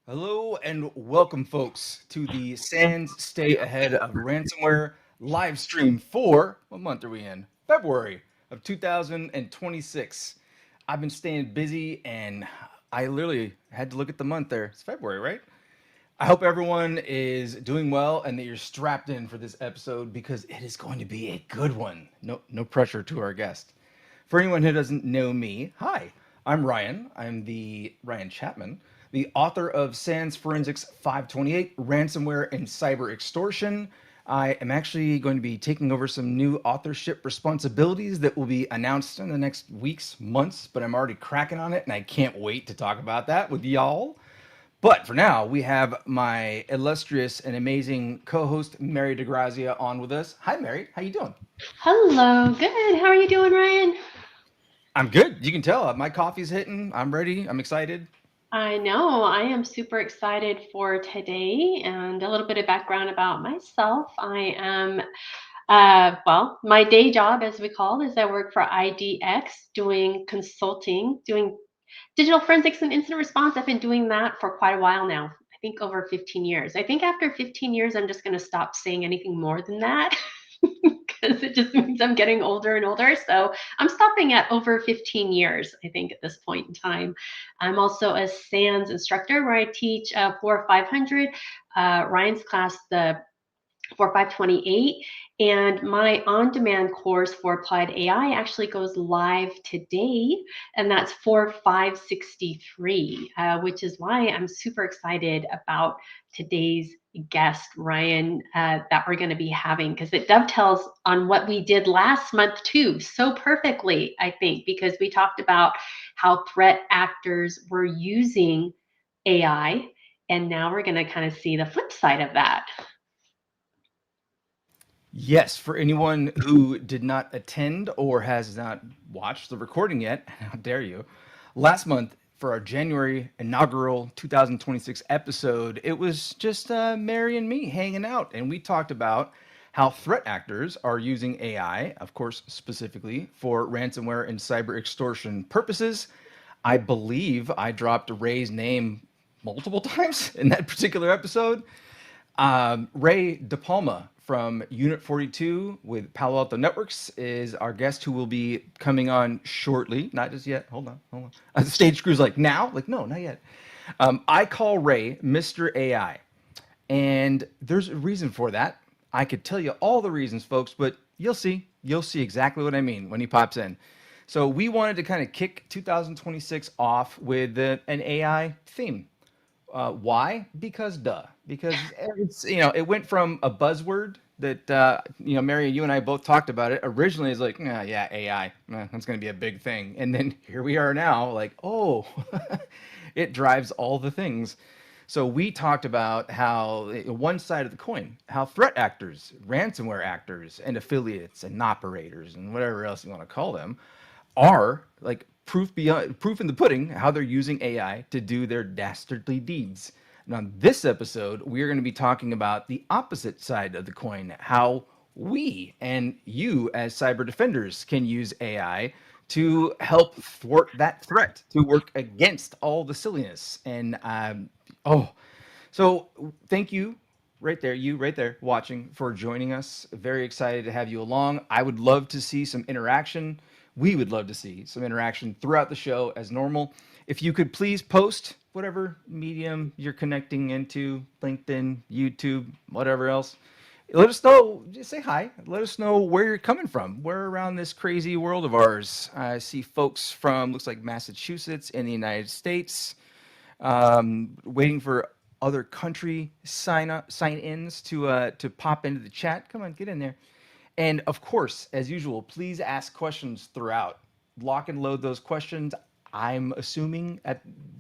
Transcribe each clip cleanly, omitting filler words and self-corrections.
Hello and welcome, folks, to the Sands Stay Ahead of Ransomware live stream for what month are we in? February of 2026. I've been staying busy and I literally had to look at the month there. It's February, right? I hope everyone is doing well and that you're strapped in for this episode because it is going to be a good one. No pressure to our guest. For anyone who doesn't know me, hi, I'm Ryan. I'm the Ryan Chapman, the author of SANS Forensics 528, Ransomware and Cyber Extortion. I am actually going to be taking over some new authorship responsibilities that will be announced in the next weeks, months, but I'm already cracking on it and I can't wait to talk about that with y'all. But for now, we have my illustrious and amazing co-host Mary DeGrazia on with us. Hi, Mary. How you doing? Hello, good. How are you doing, Ryan? I'm good. You can tell my coffee's hitting. I'm ready. I'm excited. I know I am super excited for today and a little bit of background about myself. I am, my day job, as we call it, is I work for IDX doing consulting, doing digital forensics and incident response. I've been doing that for quite a while now. I think over 15 years. I think after 15 years, I'm just going to stop saying anything more than that. Because it just means I'm getting older and older. So I'm stopping at over 15 years, I think, at this point in time. I'm also a SANS instructor where I teach 4 500, Ryan's class, the 4528. And my on demand course for applied AI actually goes live today, and that's 4563, which is why I'm super excited about today's guest, Ryan, that we're going to be having, because it dovetails on what we did last month, too, so perfectly, I think, because we talked about how threat actors were using AI. And now we're going to kind of see the flip side of that. Yes, for anyone who did not attend or has not watched the recording yet, how dare you? Last month, for our January inaugural 2026 episode, it was just Mary and me hanging out, and we talked about how threat actors are using AI, of course, specifically for ransomware and cyber extortion purposes. I believe I dropped Ray's name multiple times in that particular episode. Ray DePalma from Unit 42 with Palo Alto Networks is our guest who will be coming on shortly. Not just yet. Hold on. The stage crew's like, now? Like, no, not yet. I call Ray Mr. AI. And there's a reason for that. I could tell you all the reasons, folks, but you'll see. You'll see exactly what I mean when he pops in. So we wanted to kind of kick 2026 off with an AI theme. Why? Because duh. Because it's it went from a buzzword that Mary, you and I both talked about it. Originally, it's like, yeah, AI, that's going to be a big thing, and then here we are now, like, oh, it drives all the things. So we talked about how one side of the coin, how threat actors, ransomware actors, and affiliates and operators and whatever else you want to call them are like proof in the pudding how they're using AI to do their dastardly deeds. And on this episode, we're going to be talking about the opposite side of the coin, how we and you as cyber defenders can use AI to help thwart that threat, to work against all the silliness. And oh, so thank you right there watching for joining us. Very excited to have you along. I would love to see some interaction. We would love to see some interaction throughout the show as normal. If you could please post whatever medium you're connecting into, LinkedIn, YouTube, whatever else. Let us know, just say hi. Let us know where you're coming from. Where around this crazy world of ours. I see folks from, looks like Massachusetts in the United States, waiting for other country sign ins to pop into the chat. Come on, get in there. And of course, as usual, please ask questions throughout. Lock and load those questions. I'm assuming,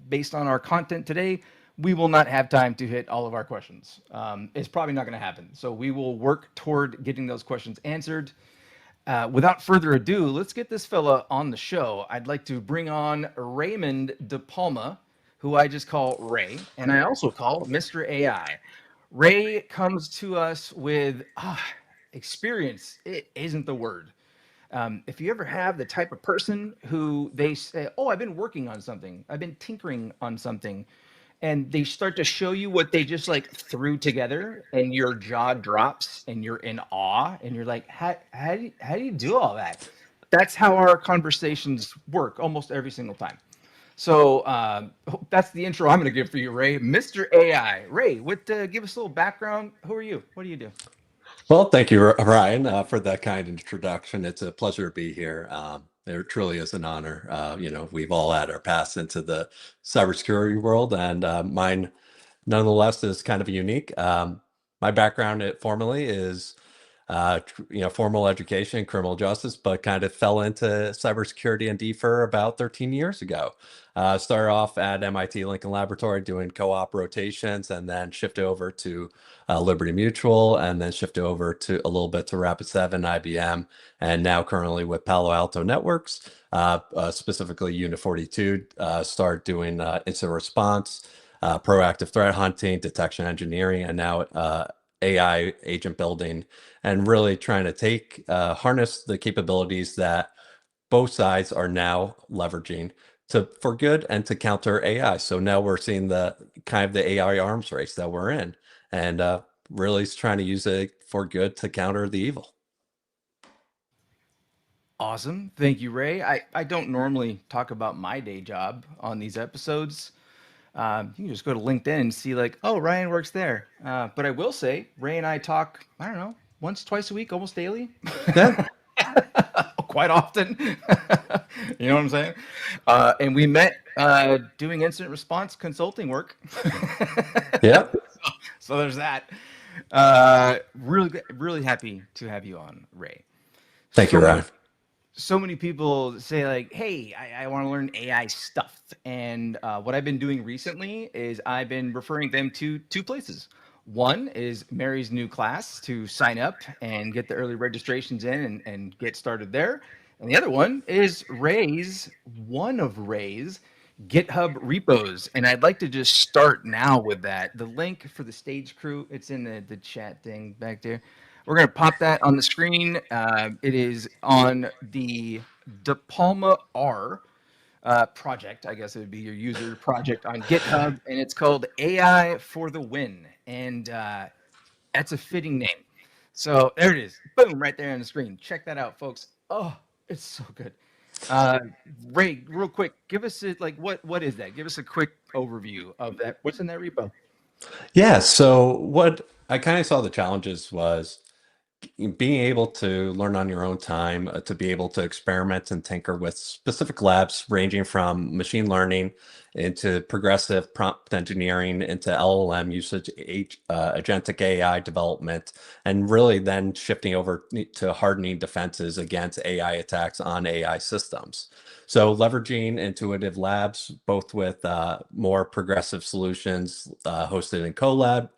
based on our content today, we will not have time to hit all of our questions. It's probably not going to happen. So we will work toward getting those questions answered. Without further ado, let's get this fella on the show. I'd like to bring on Raymond DePalma, who I just call Ray, and I also call Mr. AI. Ray comes to us with experience. It isn't the word. If you ever have the type of person who they say, "Oh, I've been working on something, I've been tinkering on something," and they start to show you what they just like threw together, and your jaw drops and you're in awe and you're like, how do you do all that? That's how our conversations work almost every single time. So that's the intro I'm going to give for you, Ray. Mr. AI. Ray, give us a little background. Who are you? What do you do? Well, thank you, Ryan, for that kind introduction. It's a pleasure to be here. It truly is an honor. We've all had our paths into the cybersecurity world, and mine, nonetheless, is kind of unique. My background formally is, formal education, criminal justice, but kind of fell into cybersecurity and DFIR about 13 years ago. Started off at MIT Lincoln Laboratory doing co-op rotations, and then shifted over to Liberty Mutual, and then shifted over to a little bit to Rapid7, IBM, and now currently with Palo Alto Networks, specifically Unit 42, start doing incident response, proactive threat hunting, detection engineering, and now AI agent building, and really trying to harness the capabilities that both sides are now leveraging for good and to counter AI. So now we're seeing the AI arms race that we're in, and really trying to use it for good to counter the evil. Awesome. Thank you, Ray. I don't normally talk about my day job on these episodes. You can just go to LinkedIn and see like, oh, Ryan works there. But I will say, Ray and I talk, I don't know, once, twice a week, almost daily. Yeah. Quite often. You know what I'm saying? And we met doing incident response consulting work. Yeah. So there's that. Really happy to have you on, Ray. Thank you, Ryan. So many people say like, hey, I want to learn AI stuff. And what I've been doing recently is I've been referring them to two places. One is Mary's new class to sign up and get the early registrations in and get started there. And the other one is one of Ray's GitHub repos. And I'd like to just start now with that. The link for the stage crew, it's in the chat thing back there. We're going to pop that on the screen. It is on the DePalma R project. I guess it would be your user project on GitHub, and it's called AI for the Win. And that's a fitting name. So there it is. Boom, right there on the screen. Check that out, folks. Oh, it's so good. Ray, real quick, give us what is that? Give us a quick overview of that. What's in that repo? Yeah. So what I kind of saw the challenges was being able to learn on your own time, to be able to experiment and tinker with specific labs ranging from machine learning into progressive prompt engineering, into LLM usage, agentic AI development, and really then shifting over to hardening defenses against AI attacks on AI systems. So leveraging intuitive labs, both with more progressive solutions hosted in Colab,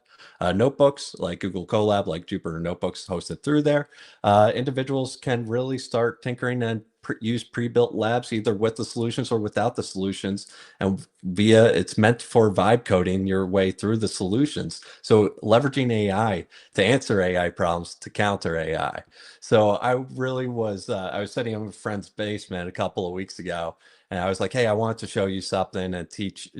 notebooks like Google Colab, like Jupyter Notebooks hosted through there. Individuals can really start tinkering and use pre-built labs either with the solutions or without the solutions, and it's meant for vibe coding your way through the solutions. So leveraging AI to answer AI problems, to counter AI. So I really was, I was sitting in a friend's basement a couple of weeks ago, and I was like, hey, I wanted to show you something and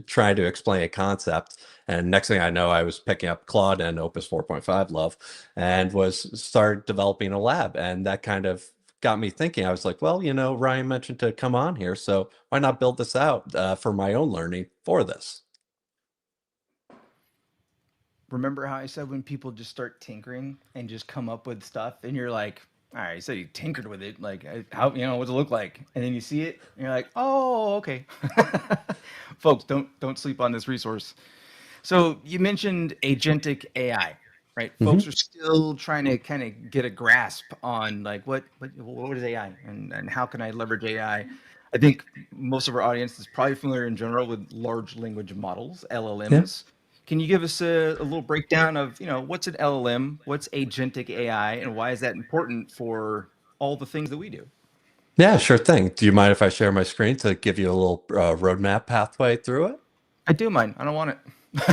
try to explain a concept. And next thing I know, I was picking up Claude and Opus 4.5 love, and started developing a lab. And that kind of got me thinking. I was like, well, Ryan mentioned to come on here, so why not build this out for my own learning for this? Remember how I said when people just start tinkering and just come up with stuff, and you're like, all right, so you tinkered with it, like how what's it look like, and then you see it, and you're like, oh, okay. Folks, don't sleep on this resource. So you mentioned agentic AI, right? Folks are still trying to kind of get a grasp on like what is AI and how can I leverage AI. I think most of our audience is probably familiar in general with large language models, LLMs. Can you give us a little breakdown of, what's an LLM, what's agentic AI, and why is that important for all the things that we do? Yeah, sure thing. Do you mind if I share my screen to give you a little roadmap pathway through it? I do mind. I don't want it.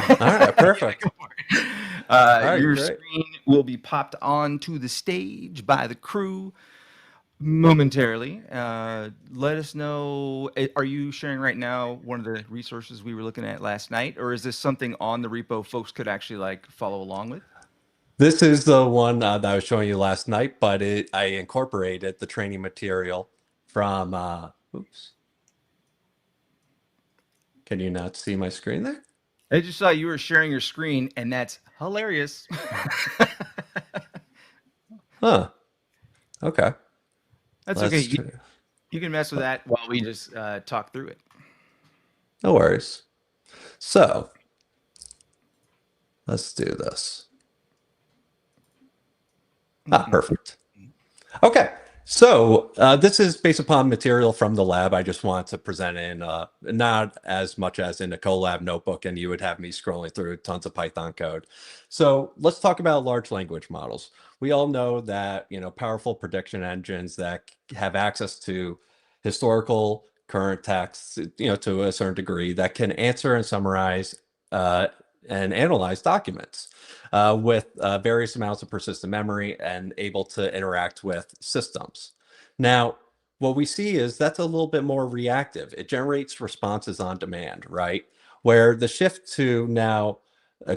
All right, perfect. All right, Your great. screen will be popped onto the stage by the crew. momentarily. Let us know. Are you sharing right now one of the resources we were looking at last night, or is this something on the repo folks could actually like follow along with? This is the one that I was showing you last night, but I incorporated the training material from, oops, can you not see my screen there? I just saw you were sharing your screen, and that's hilarious. Huh, okay. That's okay. Let's, You can mess with that while we just talk through it. no worries. So let's do this. Perfect. Okay, so this is based upon material from the lab. I just want to present in not as much as in a Colab notebook, and you would have me scrolling through tons of Python code. So let's talk about large language models. We all know that powerful prediction engines that have access to historical current texts, to a certain degree, that can answer and summarize and analyze documents with various amounts of persistent memory and able to interact with systems. Now, what we see is that's a little bit more reactive. It generates responses on demand, right? Where the shift to now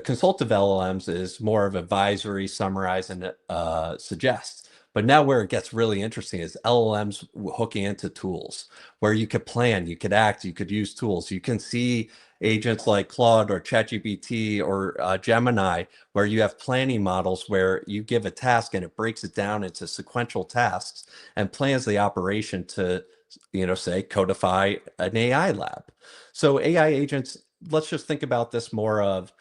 consultative LLMs is more of advisory, summarize, and suggest. But now where it gets really interesting is LLMs hooking into tools where you could plan, you could act, you could use tools. You can see agents like Claude or ChatGPT or Gemini, where you have planning models where you give a task and it breaks it down into sequential tasks and plans the operation to, say, codify an AI lab. So AI agents, let's just think about this more of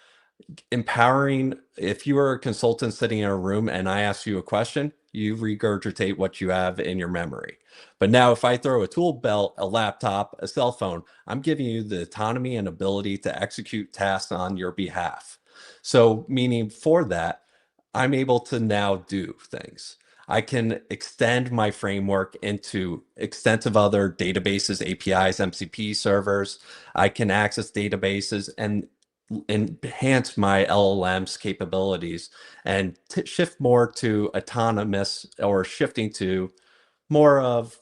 empowering. If you are a consultant sitting in a room and I ask you a question, you regurgitate what you have in your memory. But now if I throw a tool belt, a laptop, a cell phone, I'm giving you the autonomy and ability to execute tasks on your behalf. So meaning for that, I'm able to now do things. I can extend my framework into extensive other databases, APIs, MCP servers. I can access databases and enhance my LLM's capabilities and shift more to autonomous, or shifting to more of,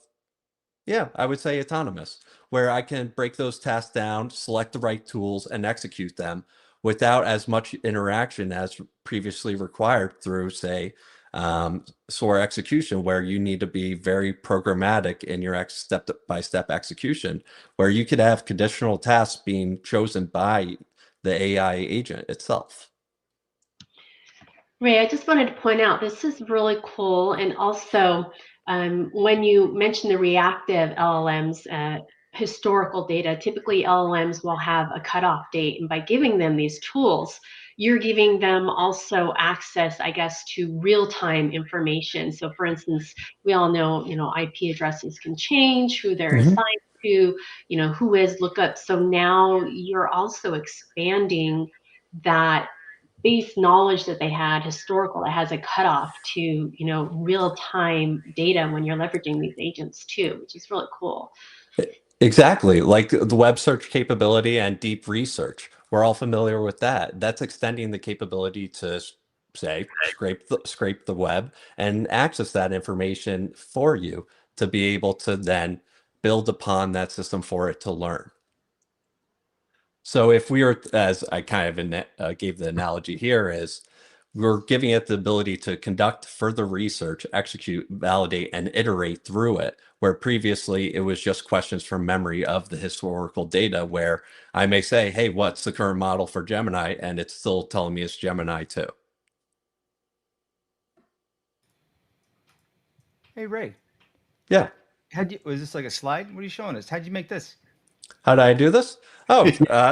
yeah, I would say autonomous, where I can break those tasks down, select the right tools, and execute them without as much interaction as previously required through, say, SOAR execution, where you need to be very programmatic in your step-by-step execution, where you could have conditional tasks being chosen by the AI agent itself. Ray, I just wanted to point out this is really cool. And also, when you mention the reactive LLMs, historical data, typically LLMs will have a cutoff date. And by giving them these tools, you're giving them also access, I guess, to real-time information. So for instance, we all know, IP addresses can change, who they're assigned to, who is lookup. So now you're also expanding that base knowledge that they had historical that has a cutoff to real-time data when you're leveraging these agents too, which is really cool. Exactly, like the web search capability and deep research. We're all familiar with that. That's extending the capability to, say, scrape the web and access that information for you to be able to then build upon that system for it to learn. So if we were, as I kind of gave the analogy here, is we're giving it the ability to conduct further research, execute, validate, and iterate through it, where previously it was just questions from memory of the historical data, where I may say, hey, what's the current model for Gemini? And it's still telling me it's Gemini 2. Hey, Ray. Yeah. Was this like a slide? What are you showing us? How'd you make this? How did I do this? Oh,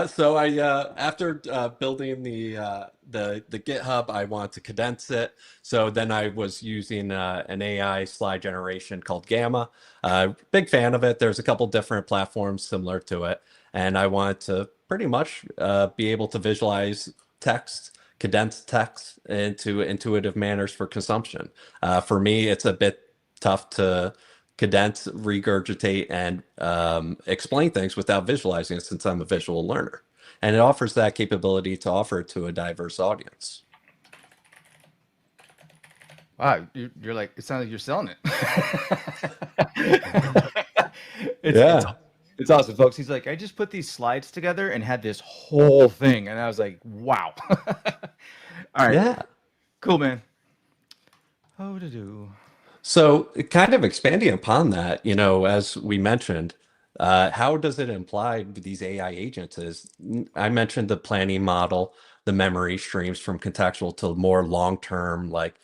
so I after building the GitHub, I wanted to condense it. So then I was using an AI slide generation called Gamma. Big fan of it. There's a couple different platforms similar to it, and I wanted to pretty much be able to visualize text, condense text into intuitive manners for consumption. For me, it's a bit tough to condense, regurgitate, and explain things without visualizing it, since I'm a visual learner. And it offers that capability to offer it to a diverse audience. Wow, you're like, it sounds like you're selling it. it's it's Yeah. it's awesome, folks. He's like, I just put these slides together and had this whole thing, and I was like, wow. All right, Yeah. cool, man. Oh, to do. So, kind of expanding upon that, as we mentioned, how does it imply these AI agents? I mentioned the planning model, the memory streams from contextual to more long-term, like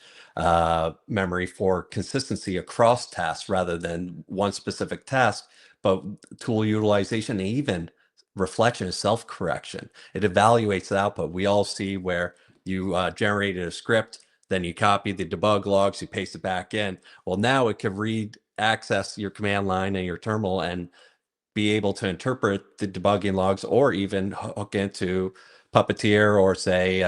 memory for consistency across tasks rather than one specific task, but tool utilization and even reflection and self-correction. It evaluates the output. We all see where you generated a script, then you copy the debug logs, you paste it back in. Well, now it can read, access your command line and your terminal and be able to interpret the debugging logs or even hook into Puppeteer or say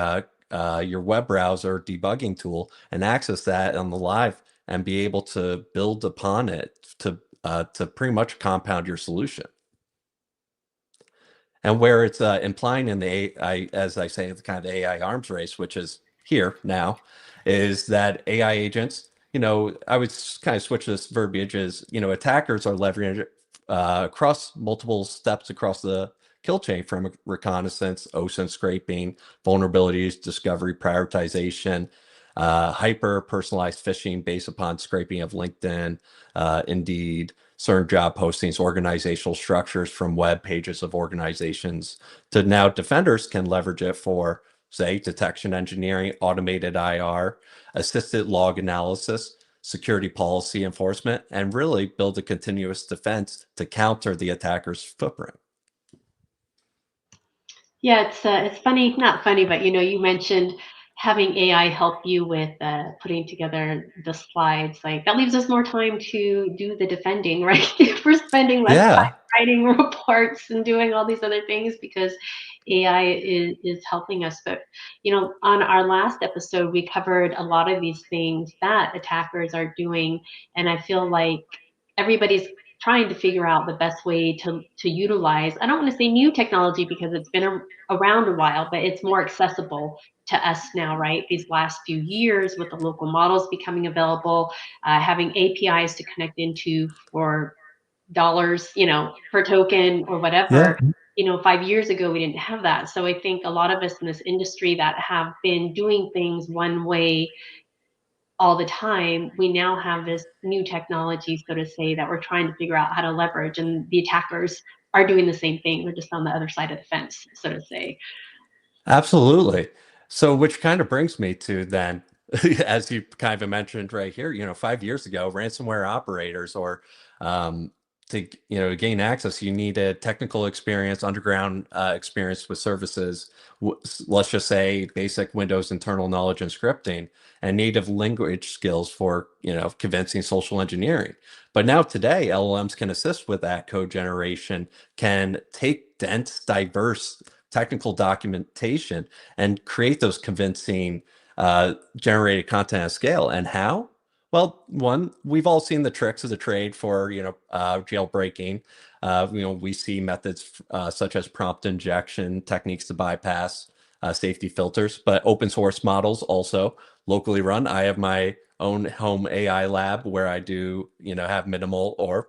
your web browser debugging tool and access that on the live and be able to build upon it to pretty much compound your solution. And where it's implying in the AI, as I say, the kind of the AI arms race, which is here now, is that AI agents, I would kind of switch this verbiage is, attackers are leveraging it across multiple steps across the kill chain from reconnaissance, OSINT scraping, vulnerabilities, discovery, prioritization, hyper personalized phishing based upon scraping of LinkedIn, Indeed, certain job postings, organizational structures from web pages of organizations to now defenders can leverage it for, say, detection engineering, automated IR, assisted log analysis, security policy enforcement, and really build a continuous defense to counter the attacker's footprint. Yeah, it's funny, not funny, but you mentioned having AI help you with putting together the slides. Like that leaves us more time to do the defending, right? We're spending less time Yeah, writing reports and doing all these other things because AI is helping us. But on our last episode, we covered a lot of these things that attackers are doing, and I feel like everybody's trying to figure out the best way to utilize. I don't want to say new technology because it's been around a while, but it's more accessible to us now, right? These last few years with the local models becoming available, having APIs to connect into for dollars, per token or yeah, whatever. 5 years ago, we didn't have that. So I think a lot of us in this industry that have been doing things one way all the time, we now have this new technology, so to say, that we're trying to figure out how to leverage, and the attackers are doing the same thing. They're just on the other side of the fence, so to say. absolutely. So, which kind of brings me to then, as you kind of mentioned right here, 5 years ago, ransomware operators or to gain access, you needed technical experience, underground experience with services. Let's just say basic Windows internal knowledge and scripting, and native language skills for convincing social engineering. But now today, LLMs can assist with that code generation, can take dense, diverse technical documentation and create those convincing generated content at scale. And how? Well, one, we've all seen the tricks of the trade for jailbreaking. We see methods such as prompt injection, techniques to bypass safety filters, but open source models also locally run. I have my own home AI lab where I do have minimal or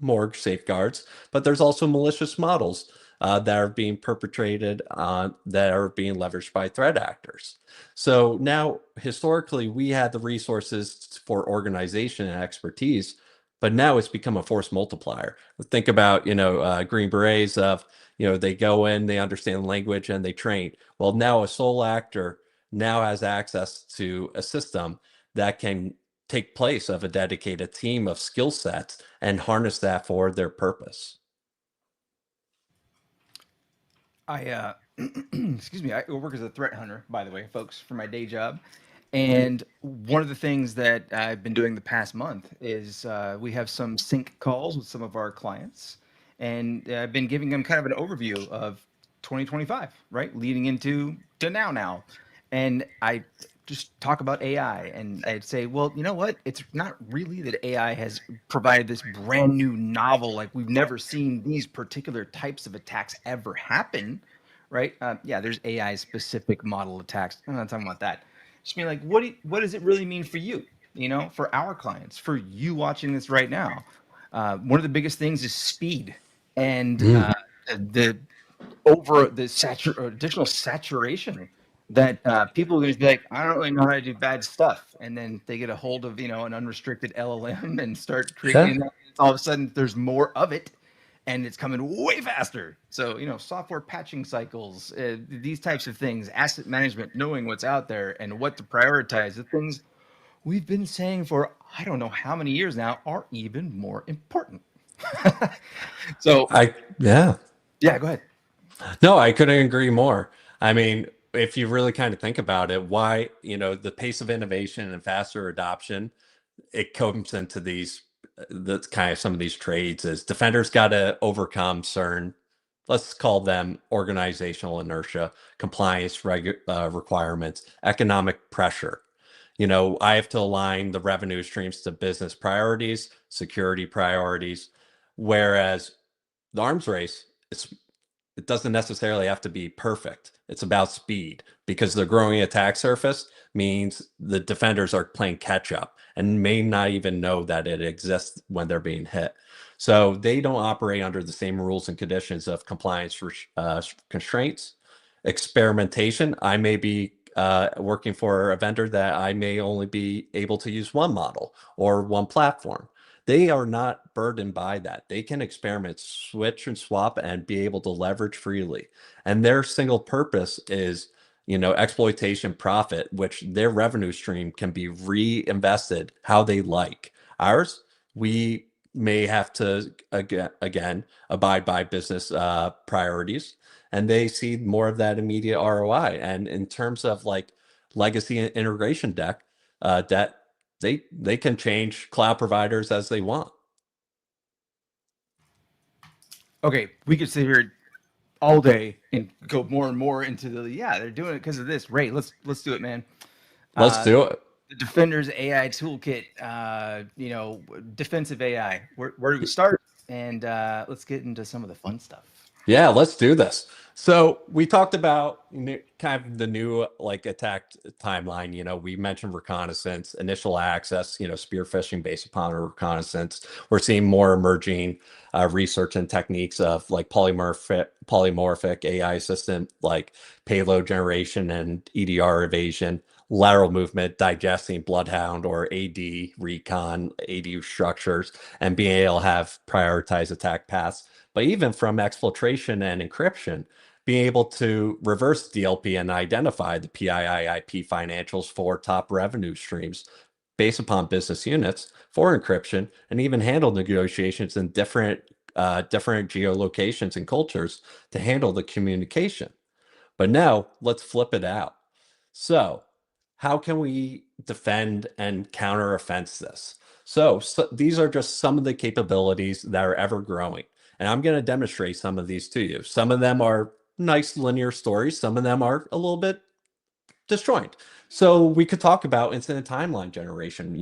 more safeguards, but there's also malicious models that are being perpetrated that are being leveraged by threat actors. So now, historically, we had the resources for organization and expertise, but now it's become a force multiplier. Think about, Green Berets of, they go in, they understand the language, and they train. Well, now a sole actor now has access to a system that can take place of a dedicated team of skill sets and harness that for their purpose. I excuse me. I work as a threat hunter, by the way, folks, for my day job. And one of the things that I've been doing the past month is we have some sync calls with some of our clients, and I've been giving them kind of an overview of 2025, right, leading into to now, and I just talk about AI, and I'd say, well, you know what? It's not really that AI has provided this brand new novel, like we've never seen these particular types of attacks ever happen, right? Yeah, there's AI specific model attacks. I'm not talking about that. Just being like, what does it really mean for you? You know, for our clients, for you watching this right now. One of the biggest things is speed, and the over the additional saturation that people are going to be like, I don't really know how to do bad stuff, and then they get a hold of an unrestricted LLM and start Yeah. creating. All of a sudden, there's more of it, and it's coming way faster. So software patching cycles, these types of things, asset management, knowing what's out there and what to prioritize, the things we've been saying for I don't know how many years now are even more important. So Yeah. yeah, go ahead. No, I couldn't agree more. I mean, if you really kind of think about it, why, the pace of innovation and faster adoption, it comes into that's kind of some of these trades is defenders got to overcome certain, let's call them organizational inertia, compliance requirements, economic pressure. I have to align the revenue streams to business priorities, security priorities, whereas the arms race, it doesn't necessarily have to be perfect. It's about speed because the growing attack surface means the defenders are playing catch up and may not even know that it exists when they're being hit. So they don't operate under the same rules and conditions of compliance constraints. Experimentation, I may be working for a vendor that I may only be able to use one model or one platform. They are not burdened by that. They can experiment, switch and swap, and be able to leverage freely. And their single purpose is, exploitation profit, which their revenue stream can be reinvested how they like. Ours, we may have to again abide by business priorities, and they see more of that immediate ROI. And in terms of like legacy integration debt, they can change cloud providers as they want. Okay, we could sit here all day and go more and more into they're doing it because of this. Ray, let's do it, man. Let's do it. The Defender's AI toolkit, defensive AI. Where do we start? And let's get into some of the fun stuff. Yeah, let's do this. So we talked about kind of the new attack timeline. We mentioned reconnaissance, initial access, spear phishing based upon reconnaissance. We're seeing more emerging research and techniques of polymorphic AI assistant, like payload generation and EDR evasion, lateral movement, digesting bloodhound or AD recon, AD structures, and being able to have prioritized attack paths. But even from exfiltration and encryption, being able to reverse DLP and identify the PII IP financials for top revenue streams based upon business units for encryption, and even handle negotiations in different geolocations and cultures to handle the communication. But now let's flip it out. So how can we defend and counter offense this? So these are just some of the capabilities that are ever growing. And I'm going to demonstrate some of these to you. Some of them are nice linear stories. Some of them are a little bit disjoint. So we could talk about incident timeline generation.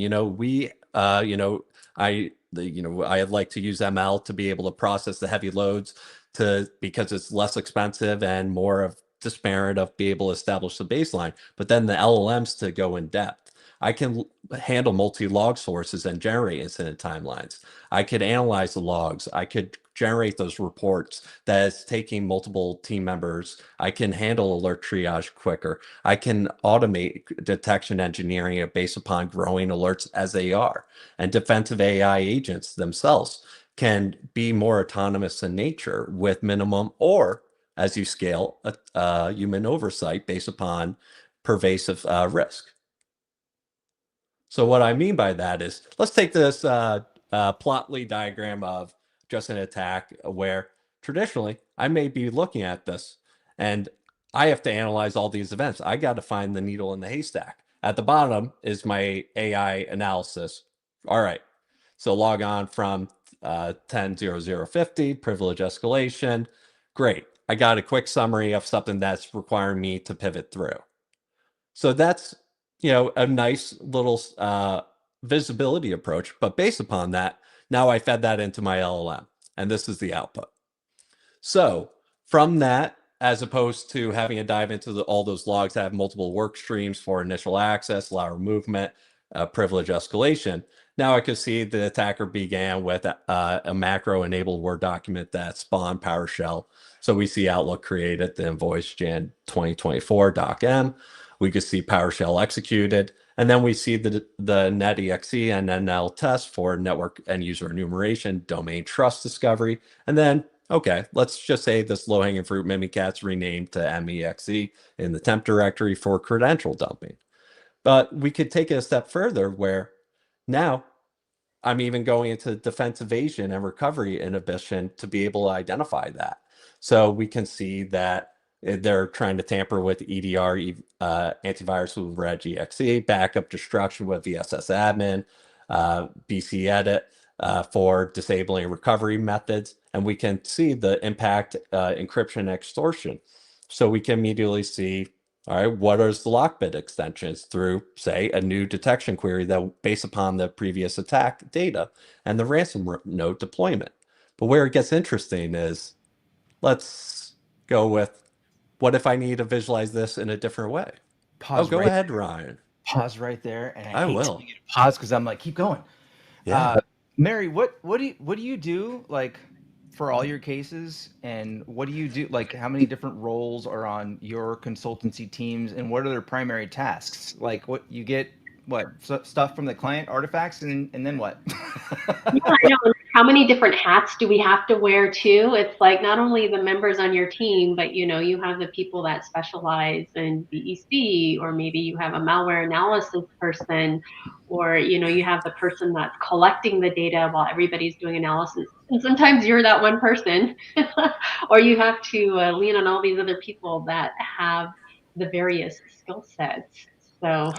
I'd like to use ML to be able to process the heavy loads because it's less expensive and more of disparate of be able to establish the baseline, but then the LLMs to go in depth. I can handle multi-log sources and generate incident timelines. I could analyze the logs. I could generate those reports that is taking multiple team members. I can handle alert triage quicker. I can automate detection engineering based upon growing alerts as they are. And defensive AI agents themselves can be more autonomous in nature with minimum or, as you scale, human oversight based upon pervasive risk. So what I mean by that is, let's take this Plotly diagram of just an attack where traditionally I may be looking at this and I have to analyze all these events. I got to find the needle in the haystack. At the bottom is my AI analysis. All right, so log on from 10.0050, privilege escalation. Great. I got a quick summary of something that's requiring me to pivot through. So that's, a nice little visibility approach. But based upon that, now I fed that into my LLM, and this is the output. So from that, as opposed to having to dive into all those logs that have multiple work streams for initial access, lateral movement, privilege escalation. Now I could see the attacker began with a macro-enabled Word document that spawned PowerShell. So we see Outlook created the invoice Jan 2024 doc.m. We could see PowerShell executed. And then we see the NetExe and NL test for network and user enumeration, domain trust discovery. And then, okay, let's just say this low-hanging fruit Mimikatz renamed to MEXE in the temp directory for credential dumping. But we could take it a step further where now I'm even going into defense evasion and recovery inhibition to be able to identify that. So we can see that they're trying to tamper with EDR antivirus with regexe, backup destruction with VSS admin, BC edit for disabling recovery methods. And we can see the impact encryption extortion. So we can immediately see, all right, what are the lockbit extensions through, say, a new detection query that based upon the previous attack data and the ransom node deployment. But where it gets interesting is, let's go with, what if I need to visualize this in a different way? Go ahead, Ryan. Pause right there, and I hate will. to pause because I'm like, keep going. Yeah. Mary, what do you do like for all your cases, and what do you do? Like, how many different roles are on your consultancy teams, and what are their primary tasks? Like, what you get, stuff from the client, artifacts, and then what? Yeah, I know. How many different hats do we have to wear too? It's like not only the members on your team, but you have the people that specialize in BEC, or maybe you have a malware analysis person, or you have the person that's collecting the data while everybody's doing analysis. And sometimes you're that one person, or you have to lean on all these other people that have the various skill sets. So.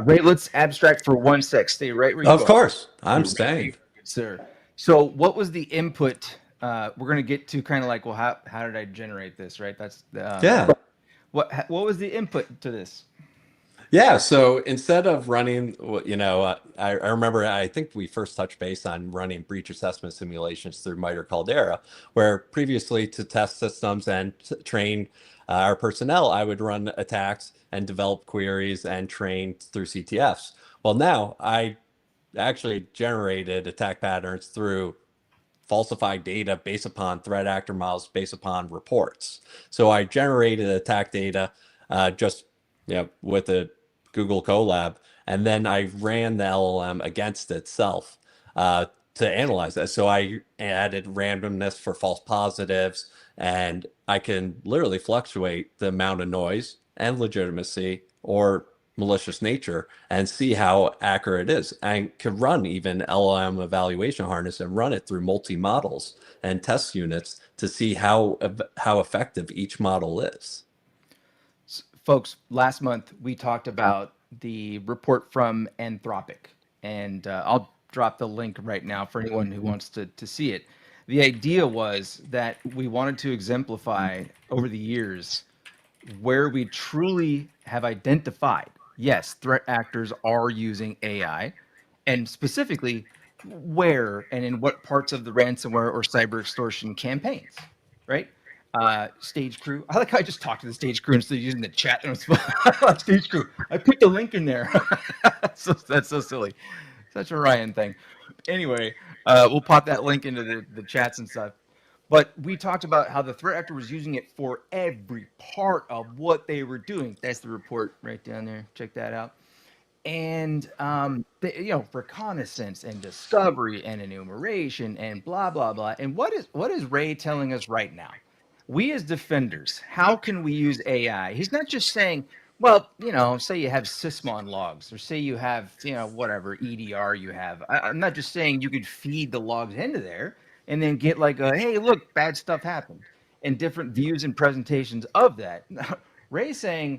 Ray, let's abstract for 1 sec. Stay right where you are. Of course, I'm staying. Sir. So what was the input? We're going to get to kind of like, well, how did I generate this, right? That's Yeah. What was the input to this? Yeah, so instead of running, I remember, I think we first touched base on running breach assessment simulations through MITRE Caldera, where previously to test systems and train our personnel, I would run attacks and develop queries and train through CTFs. Well, now I actually generated attack patterns through falsified data based upon threat actor models, based upon reports. So I generated attack data just with a Google Colab, and then I ran the LLM against itself to analyze that. So I added randomness for false positives, and I can literally fluctuate the amount of noise and legitimacy or malicious nature and see how accurate it is. I could run even LLM evaluation harness and run it through multi-models and test units to see how effective each model is. Folks, last month we talked about the report from Anthropic, and I'll drop the link right now for anyone who wants to see it. The idea was that we wanted to exemplify over the years where we truly have identified, yes, threat actors are using AI, and specifically where and in what parts of the ransomware or cyber extortion campaigns, right? Stage crew. I like how I just talked to the stage crew instead of using the chat. Stage crew. I put the link in there. That's so silly. Such a Ryan thing. Anyway, we'll pop that link into the chats and stuff. But we talked about how the threat actor was using it for every part of what they were doing. That's the report right down there. Check that out. And reconnaissance and discovery and enumeration and blah blah blah. And what is Ray telling us right now? We as defenders, how can we use AI? He's not just saying, well, say you have sysmon logs, or say you have, whatever EDR you have. I'm not just saying you could feed the logs into there and then get like hey, look, bad stuff happened, and different views and presentations of that. Ray's saying,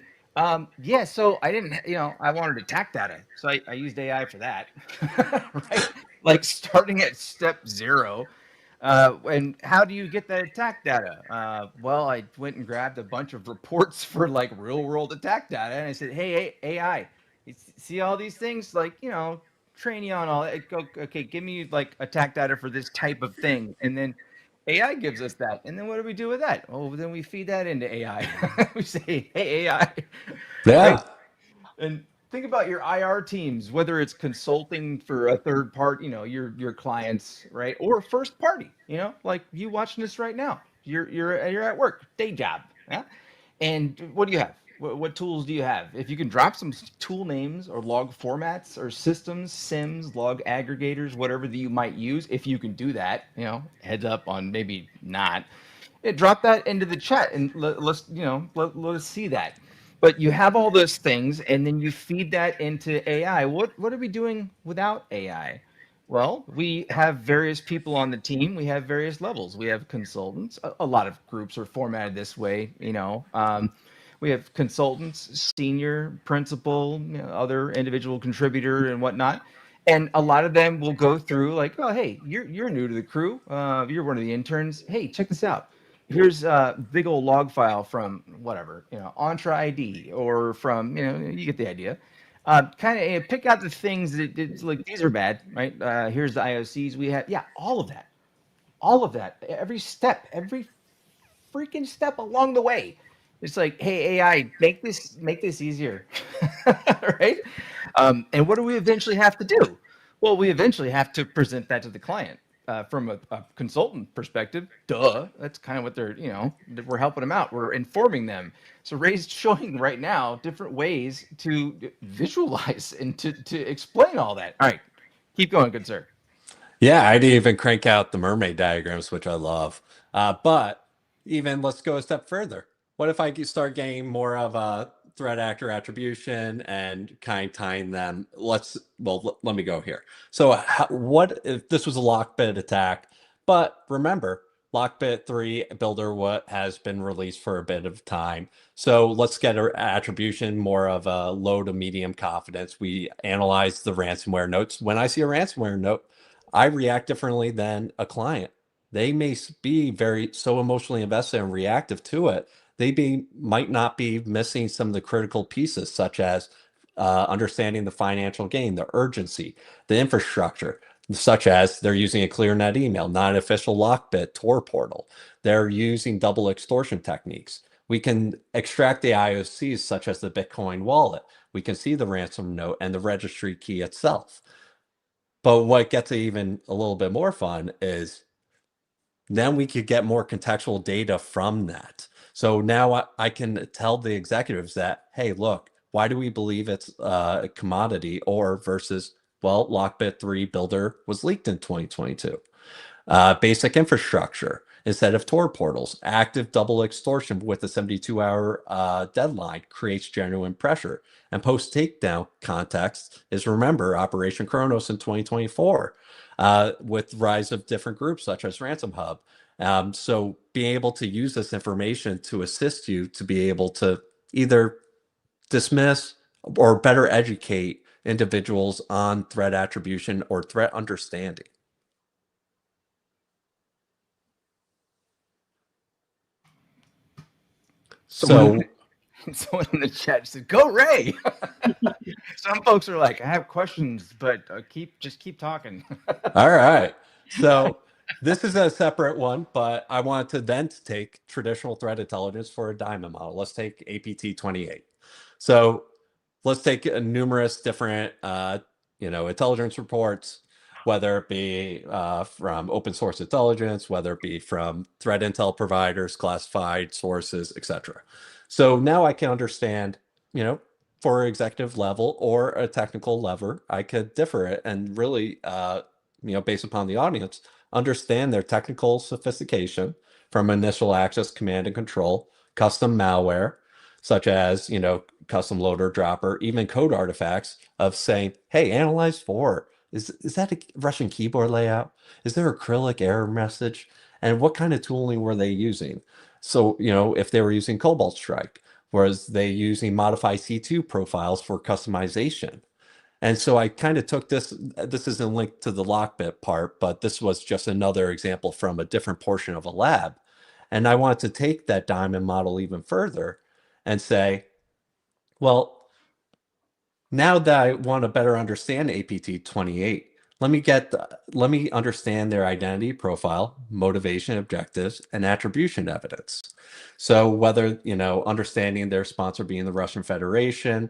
yeah, so I didn't, I wanted attack data, so I used AI for that, right? Like starting at step 0. And how do you get that attack data? Well, I went and grabbed a bunch of reports for like real world attack data, and I said, hey, AI, you see all these things, like, train you on all that. Okay, give me like attack data for this type of thing, and then AI gives us that. And then what do we do with that? Oh, then we feed that into AI. We say, hey, AI, right? Yeah. And think about your IR teams, whether it's consulting for a third part, your clients, right, or first party, like you watching this right now. You're at work, day job, yeah. And what do you have? What tools do you have? If you can drop some tool names or log formats or systems, SIMs, log aggregators, whatever that you might use, if you can do that, heads up on maybe not. Yeah, drop that into the chat and let us see that. But you have all those things, and then you feed that into AI. What are we doing without AI? Well, we have various people on the team. We have various levels. We have consultants. A lot of groups are formatted this way. We have consultants, senior, principal, other individual contributor, and whatnot. And a lot of them will go through like, oh, hey, you're new to the crew. You're one of the interns. Hey, check this out. Here's a big old log file from whatever, Entra ID, or from, you get the idea. Kind of pick out the things that it's like, these are bad, right? Here's the IOCs we have. Yeah, all of that, every freaking step along the way. It's like, hey, AI, make this easier, right? And what do we eventually have to do? Well, we eventually have to present that to the client. From a consultant perspective, duh, that's kind of what we're helping them out. We're informing them. So Ray's showing right now different ways to visualize and to explain all that. All right, keep going, good sir. Yeah, I'd even crank out the mermaid diagrams, which I love. But even let's go a step further. What if I could start getting more of a threat actor attribution and kind of tying them? Let me go here. So what if this was a Lockbit attack? But remember, Lockbit 3 Builder what has been released for a bit of time. So let's get an attribution more of a low to medium confidence. We analyze the ransomware notes. When I see a ransomware note, I react differently than a client. They may be very so emotionally invested and reactive to it. Might not be missing some of the critical pieces, such as understanding the financial gain, the urgency, the infrastructure, such as they're using a ClearNet email, not an official Lockbit Tor portal. They're using double extortion techniques. We can extract the IOCs, such as the Bitcoin wallet. We can see the ransom note and the registry key itself. But what gets even a little bit more fun is then we could get more contextual data from that. So now I can tell the executives that, hey, look, why do we believe it's a commodity or versus, well, Lockbit 3 Builder was leaked in 2022. Basic infrastructure instead of Tor portals. Active double extortion with a 72-hour deadline creates genuine pressure. And post takedown context is, remember, Operation Kronos in 2024 with rise of different groups such as Ransom Hub. So being able to use this information to assist you to be able to either dismiss or better educate individuals on threat attribution or threat understanding. Someone in the chat said, "Go Ray." Some folks are like, "I have questions, but just keep talking." All right. So this is a separate one, but I wanted to then take traditional threat intelligence for a diamond model. Let's take APT 28. So let's take numerous different intelligence reports, whether it be from open source intelligence, whether it be from threat intel providers, classified sources, etc. So now I can understand, for executive level or a technical level, I could differ it and really, based upon the audience, understand their technical sophistication from initial access, command and control, custom malware, such as, custom loader dropper, even code artifacts of saying, hey, analyze for, is that a Russian keyboard layout? Is there acrylic error message? And what kind of tooling were they using? So, if they were using Cobalt Strike, whereas they using modified C2 profiles for customization. And so I kind of took this isn't linked to the Lockbit part, but this was just another example from a different portion of a lab. And I wanted to take that diamond model even further and say, well, now that I want to better understand APT 28, let me understand their identity profile, motivation, objectives, and attribution evidence. So whether, understanding their sponsor being the Russian Federation,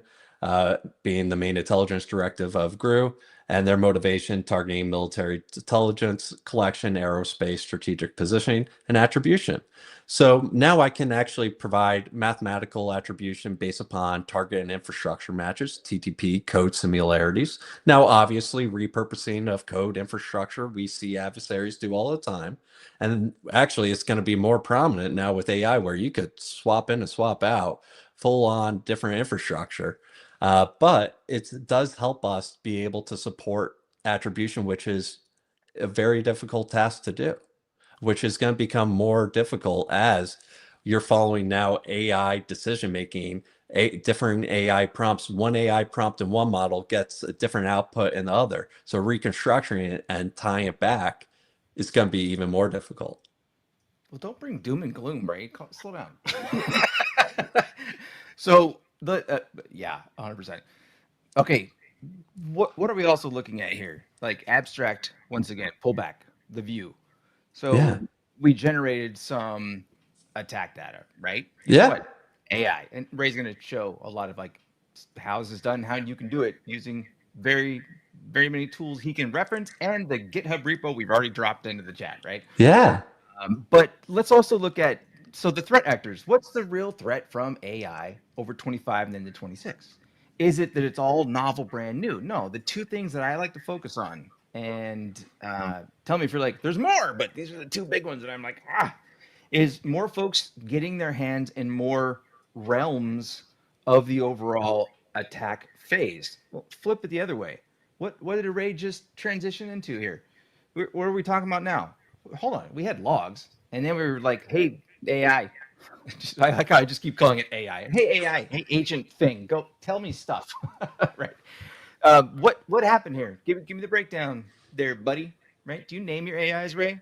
being the main intelligence directive of GRU, and their motivation targeting military intelligence collection, aerospace, strategic positioning, and attribution. So now I can actually provide mathematical attribution based upon target and infrastructure matches, TTP, code similarities. Now, obviously, repurposing of code infrastructure, we see adversaries do all the time. And actually, it's going to be more prominent now with AI, where you could swap in and swap out full on different infrastructure. But it does help us be able to support attribution, which is a very difficult task to do, which is going to become more difficult as you're following now AI decision making, different AI prompts. One AI prompt in one model gets a different output in the other. So reconstructing it and tying it back is going to be even more difficult. Well, don't bring doom and gloom, Ray. Slow down. So yeah, 100%. Okay, what are we also looking at here? Like abstract, once again, pull back the view. So Yeah. we generated some attack data, right? It's Yeah. what? AI. And Ray's going to show a lot of like how this is done, how you can do it using very, very many tools he can reference and the GitHub repo we've already dropped into the chat, right? Yeah. But let's also look at, so the threat actors. What's the real threat from AI over 25 and then to 26? Is it that it's all novel, brand new? No, the two things that I like to focus on, and tell me if you're like, there's more, but these are the two big ones that I'm like, is more folks getting their hands in more realms of the overall attack phase. Well, flip it the other way. What did Array just transition into here? What are we talking about now? Hold on, we had logs, and then we were like, "Hey AI," I like how I just keep calling it AI. Hey AI, hey agent thing, go tell me stuff, right? What happened here? Give me the breakdown there, buddy. Right? Do you name your AIs, Ray?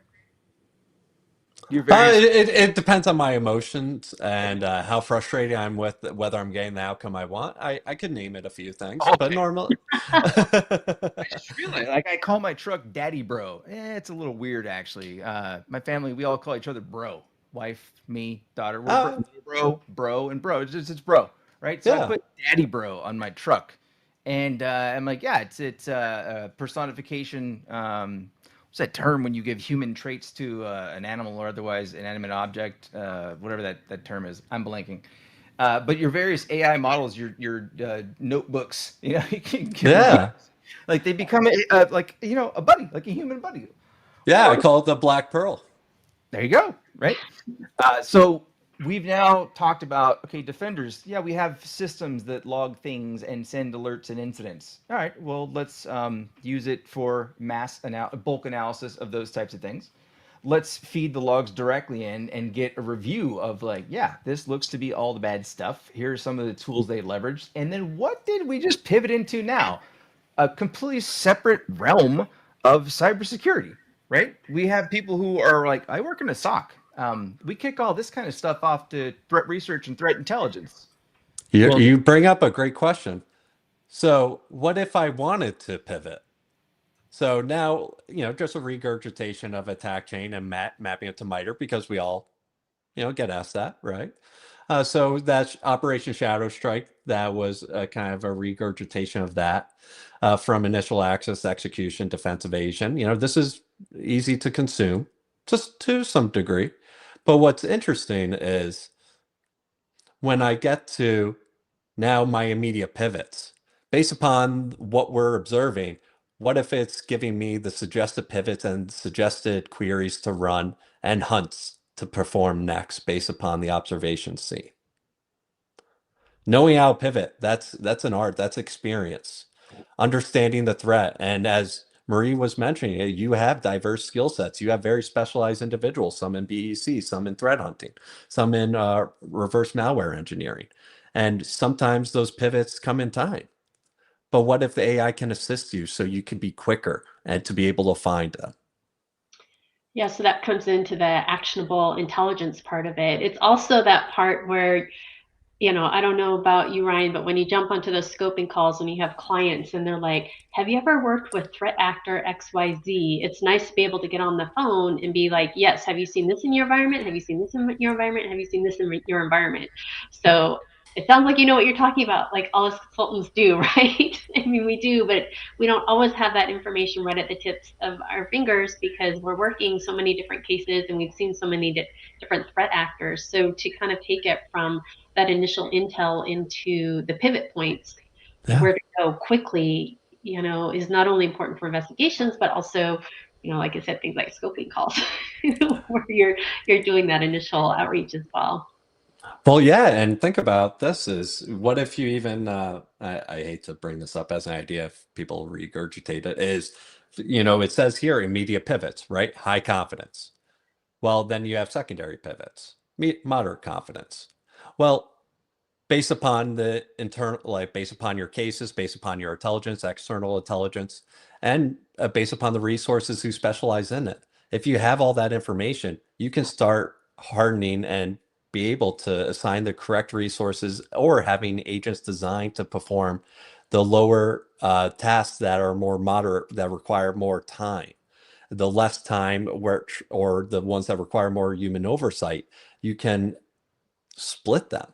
Your various. It depends on my emotions Okay. and how frustrated I'm with whether I'm getting the outcome I want. I could name it a few things, but Okay. normally, I just realized, like, I call my truck Daddy Bro. It's a little weird, actually. My family, we all call each other Bro. Wife, me, daughter, we're uh, bro, and bro. It's bro, right? So I yeah, put Daddy Bro on my truck, and I'm like, yeah, it's a personification. What's that term when you give human traits to an animal or otherwise inanimate object? Whatever that term is, I'm blanking. But your various AI models, your notebooks, you can give them yeah, names. Like they become like a buddy, like a human buddy. yeah. I Or call it the Black Pearl. there you go, right? So we've now talked about, okay, defenders. Yeah, we have systems that log things and send alerts and incidents. All right, well, let's use it for bulk analysis of those types of things. Let's feed the logs directly in and get a review of like, yeah, this looks to be all the bad stuff. Here are some of the tools they leveraged. And then what did we just pivot into now? A completely separate realm of cybersecurity, right? We have people who are like, I work in a SOC. We kick all this kind of stuff off to threat research and threat intelligence. Well, You bring up a great question. So, what if I wanted to pivot? So now, just a regurgitation of attack chain and mapping it to MITRE because we all, get asked that, right? So that's Operation Shadow Strike. That was kind of a regurgitation of that from initial access, execution, defense evasion. This is easy to consume, just to some degree. But what's interesting is when I get to now my immediate pivots, based upon what we're observing, what if it's giving me the suggested pivots and suggested queries to run and hunts to perform next based upon the observations seen? Knowing how to pivot, that's an art, that's experience. Understanding the threat. And as Marie was mentioning, you have diverse skill sets. You have very specialized individuals, some in BEC, some in threat hunting, some in reverse malware engineering. And sometimes those pivots come in time. But what if the AI can assist you so you can be quicker and to be able to find them? Yeah, so that comes into the actionable intelligence part of it. It's also that part where I don't know about you, Ryan, but when you jump onto those scoping calls and you have clients and they're like, have you ever worked with threat actor XYZ? It's nice to be able to get on the phone and be like, yes, have you seen this in your environment? Have you seen this in your environment? Have you seen this in your environment? So it sounds like you know what you're talking about, like all us consultants do, right? I mean, we do, but we don't always have that information right at the tips of our fingers because we're working so many different cases and we've seen so many different threat actors. So to kind of take it from that initial intel into the pivot points, Yeah. where to go quickly, is not only important for investigations, but also, like I said, things like scoping calls, where you're doing that initial outreach as well. Well, yeah, and think about this is what if you even I hate to bring this up as an idea if people regurgitate it, is it says here immediate pivots, right? High confidence. Well, then you have secondary pivots, moderate confidence. Well, based upon the internal, like based upon your cases, based upon your intelligence, external intelligence, and based upon the resources who specialize in it. If you have all that information, you can start hardening and be able to assign the correct resources or having agents designed to perform the lower tasks that are more moderate, that require more time. The less time or the ones that require more human oversight, you can split them.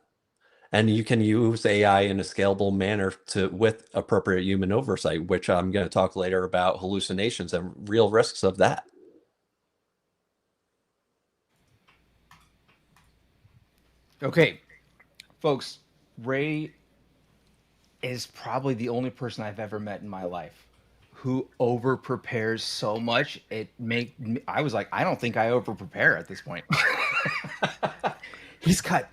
And you can use AI in a scalable manner with appropriate human oversight, which I'm going to talk later about hallucinations and real risks of that. Okay, folks, Ray is probably the only person I've ever met in my life who over prepares so much. I was like, I don't think I over prepare at this point. He's got